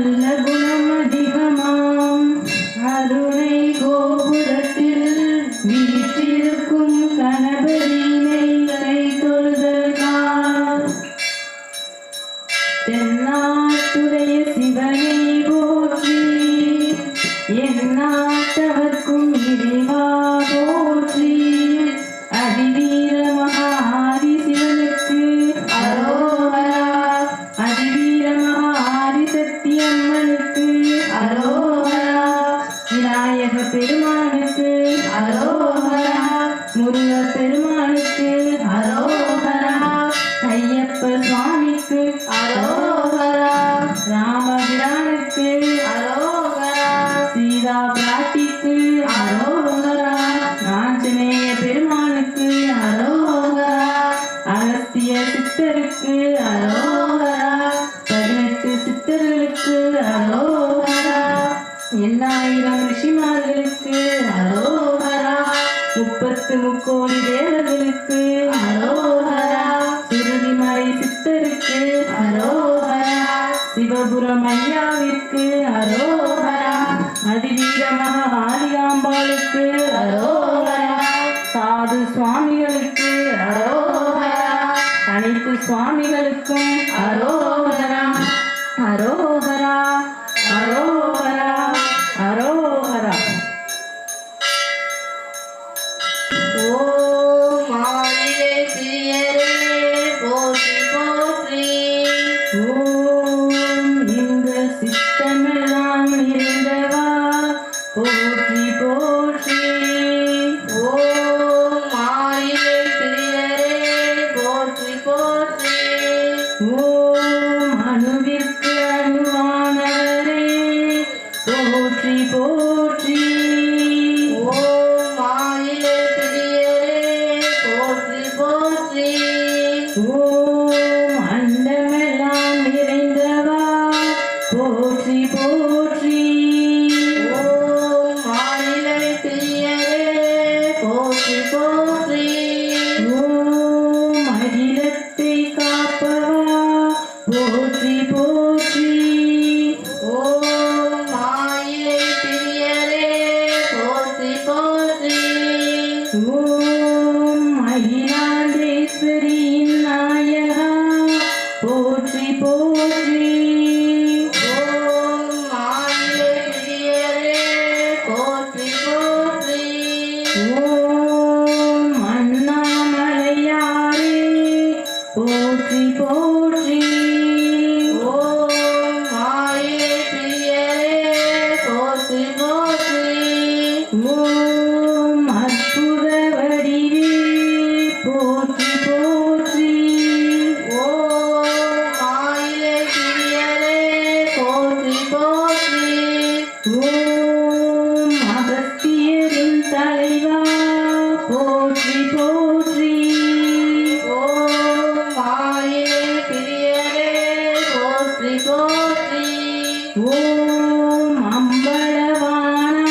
நல்ல குணம் அதிகமாம் அருணை கோபுரத்தில் வீற்றிருக்கும் கணபதியினை கை தொழுதல் தென்னாட்டுடைய சிவனை போற்றி எந்நாட்டவர்க்கும் இறைவா போற்றி அதிவீர மகாஆதி சிவனுக்கு அரோகரா அதிவீர மகாஆதி சக்தியம்மனுக்கு அரோகரா விநாயக பெருமானுக்கு அரோகரா முருக பெருமானுக்கு அரோகரா ஐயப்ப சுவாமிக்கு அரோகரா ராமபிரானுக்கு அரோகரா சீதா பிராட்டிக்கு அரோகரா ஆஞ்சநேய பெருமானுக்கு அரோகரா அகஸ்திய சித்தருக்கு அரோகரா 18 சித்தர்களுக்கு அரோகரா 8000 ரிஷிமார்களுக்கு அரோகரா 33 தேவர்களுக்கு அரோகரா சுருதிமலை சித்தருக்கு அரோகரா சிவபுரம் ஐயாவிற்கு அரோகரா அதிவீர மகாகாளிகாம்பாளுக்கு அரோகரா சாது சுவாமிகளுக்கு அரோகரா அனைத்து சுவாமிகளுக்கும் அரோகரா அரோகரா அரோகரா அரோகரா. ஓம் ஆதியே பிரியரே போற்றி போற்றி. ஓம் இந்த சித்தமெல்லாம் நிறைந்தவா போற்றி போற்றி. ஓம் ஆதியே பிரியரே போற்றி போற்றி. ஓம் அணுவிற்கு அணுவானவரே போற்றி போற்றி. ஓம் ஆதியே பிரியரே போற்றி போற்றி. ஓம் அண்டமெல்லாம் நிறைந்தவா போற்றி போற்றி. ஓம் ஆதியே பிரியரே போற்றி போற்றி. ஓம் அகிலத்தை காப்பவா போற்றி போற்றி. ஓம் ஆதியே பிரியரே போற்றி போற்றி. ஓம் அகிலாண்டேஸ்வரியின் நாயகா போற்றி போற்றி. ஓம் ஆதியே பிரியரே போற்றி போற்றி. ஓம் அண்ணாமலையாரே போற்றி போற்றி. ஓம் ஆதியே பிரியரே போற்றி போற்றி. ஓம் அற்புத வடிவே போற்றி போற்றி. ஓம் ஆதியே பிரியரே போற்றி போற்றி. ஓம் அகஸ்தியரின் தலைவா போற்றி போற்றி. ஓம் ஆதியே பிரியரே போற்றி போற்றி. ஓம் அம்பலவானா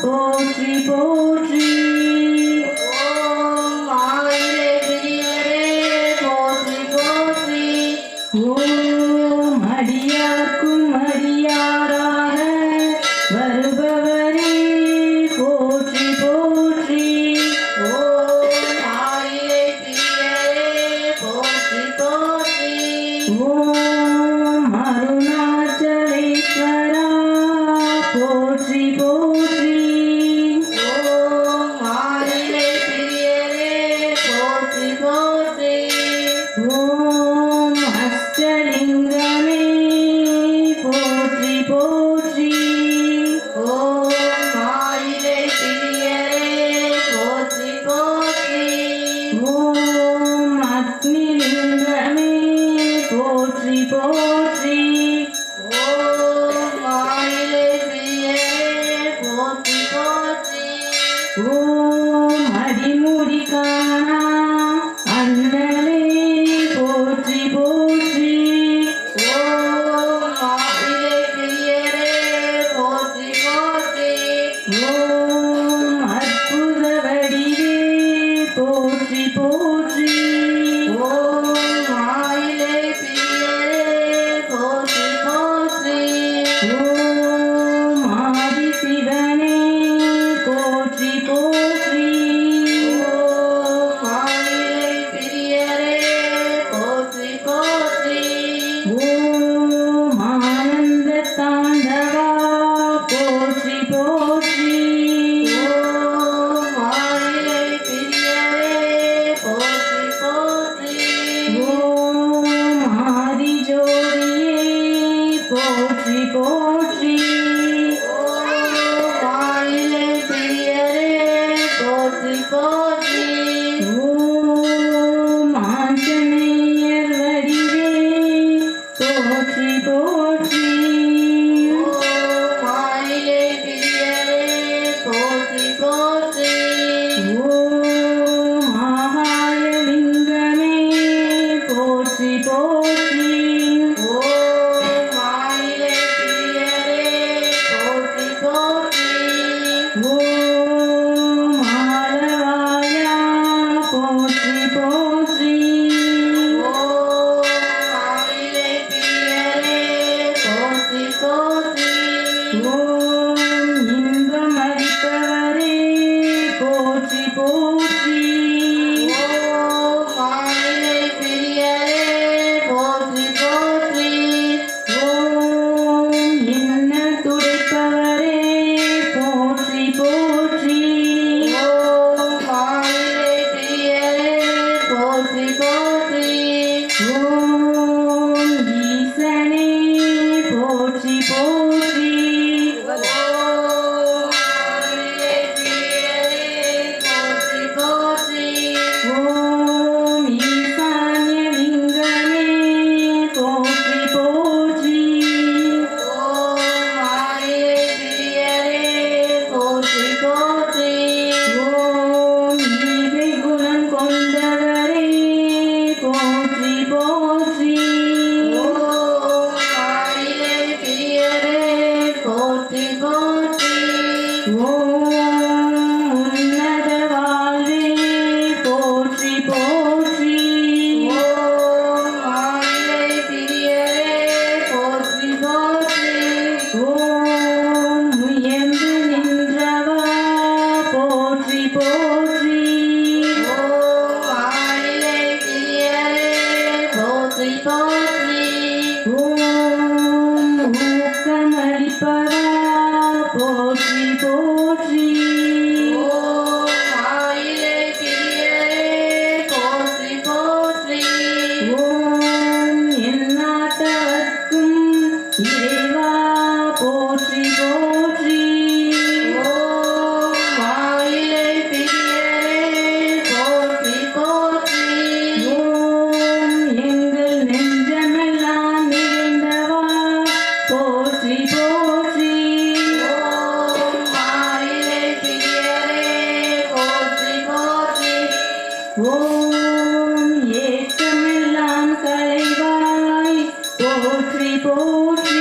போற்றி போற்றி. ஓம் ஆதியே பிரியரே போற்றி போற்றி. ஓம் அடியார்க்கும் அடியாராக வருபவரே போற்றி போற்றி. ஓம் ஆதியே பிரியரே போற்றி போற்றி. ஓம் அருணாச்சலேஸ்வரா போற்றி போற்றி ஓம் மாயிலை பிரியரே போற்றி போற்றி ஓம் ஆஞ்சநேயர் வடிவே போற்றி போற்றி ஓம் மாயிலை பிரியரே போற்றி போற்றி ஓம் ஆகாயலிங்கமே போற்றி போற்றி ஓம் மாயிலை பிரியரே போற்றி போற்றி ஓம் ஆலவாயா போற்றி போற்றி ஓம் மாயிலை பிரியரே போற்றி போற்றி ஓம் இன்பம் அளிப்பவரே போற்றி போற்றி ஓம் மாயிலை பிரியரே போற்றி போற்றி ஓம் இன்னல் துடைப்பவரே போற்றி போற்றி ஓம் மாயிலை பிரியரே போற்றி போற்றி ஓம் ஈசனே போற்றி போற்றி ஓம் மாயிலை பிரியரே போற்றி போற்றி ஓம் ஈசான்யலிங்கமே போற்றி போற்றி ஓம் மாயிலை பிரியரே போற்றி போற்றி ஓம் ஈகை குணம் கொண்டவரே போற்றி போற்றி ஓம் மாயிலை பிரியரே போற்றி போற்றி ஓம் உன்னத வாழ்வே போற்றி போற்றி ஓம் மாயிலை பிரியரே போற்றி போற்றி ஓம் உயர்ந்து நின்றவா போற்றி போற்றி ஓம் மாயிலை பிரியரே போற்றி போற்றி ஓம் ஊக்கமளிப்பவா போற்றி போற்றி ஓம் மாயிலை பிரியரே போற்றி போற்றி ஓம் எந்நாட்டவர்க்கும் இறைவா போற்றி போற்றி ஓம் மாயிலை பிரியரே போற்றி போற்றி ஓம் எங்கள் நெஞ்சமெல்லாம் நிறைந்தவா போற்றி போற்றி ஓம் மாயிலை பிரியரே போற்றி போற்றி ஓம் ஏக்கமெல்லாம் களைவாய் போற்றி போற்றி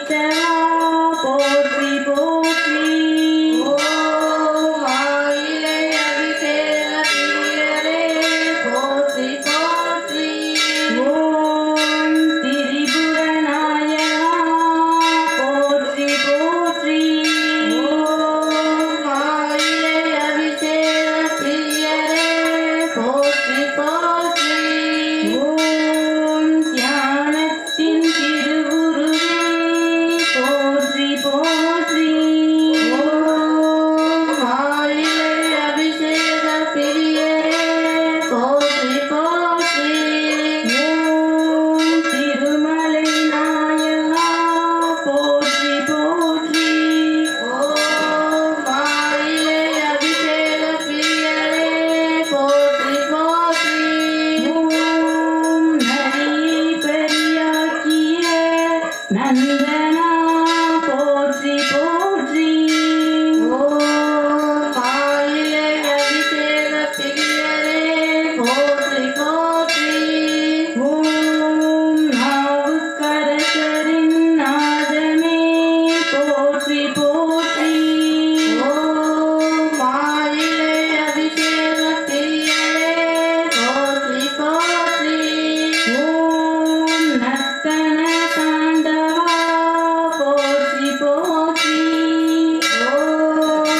கேட்டவா போற்றி போற்றி ஓம் ஆயிலை அபிஷேக பிரியரே போற்றி போற்றி ஓம் திரிபுரநாயகா போற்றி போற்றி ஓம் ஆயிலை அபிஷேக பிரியரே போற்றி போற்றி ஓம் தியானத்தின் திருவுருவே போற்றி போற்றி ஓம் ஆயிலை அபிஷேக பிரியரே போற்றி போற்றி ஓம் திருமலை நாயகா போற்றி போற்றி ஓம் ஆயிலை அபிஷேக பிரியரே போற்றி போற்றி ஓம் நரியை பெரியாக்கிய நந்தனா போற்றி போற்றி ஓம் ஆயிலை அபிஷேக பிரியரே போற்றி போற்றி ஓம் நாவுக்கரசரின் நாதனே போற்றி போற்றி ஓம் ஆயிலை அபிஷேக பிரியரே போற்றி போற்றி ஓம் நர்த்தன தாண்டவா போற்றி போற்றி ஓம்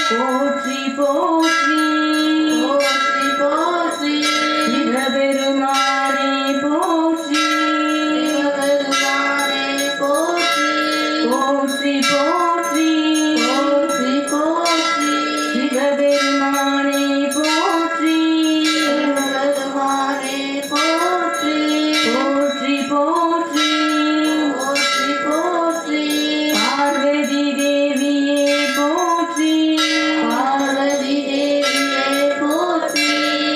போற்றி போற்றி போற்றி போற்றி சிவபெருமானே போற்றி சிவபெருமானே போற்றி போற்றி போற்றி போற்றி போற்றி சிவபெருமானே போற்றி சிவபெருமானே போற்றி போற்றி போற்றி போற்றி போற்றி பார்வதி தேவியே போற்றி பார்வதி தேவியே போற்றி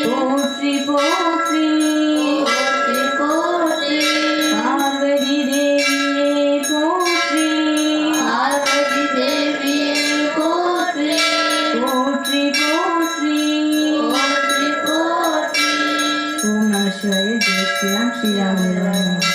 போற்றி போற்றி போற்றி போற்றி பார்வதி தேவியே போற்றி பார்வதி தேவியே போற்றி போற்றி போற்றி போற்றி போற்றி ஓம் நம சிவாய ஜெய் ஸ்ரீராம் ஸ்ரீராம்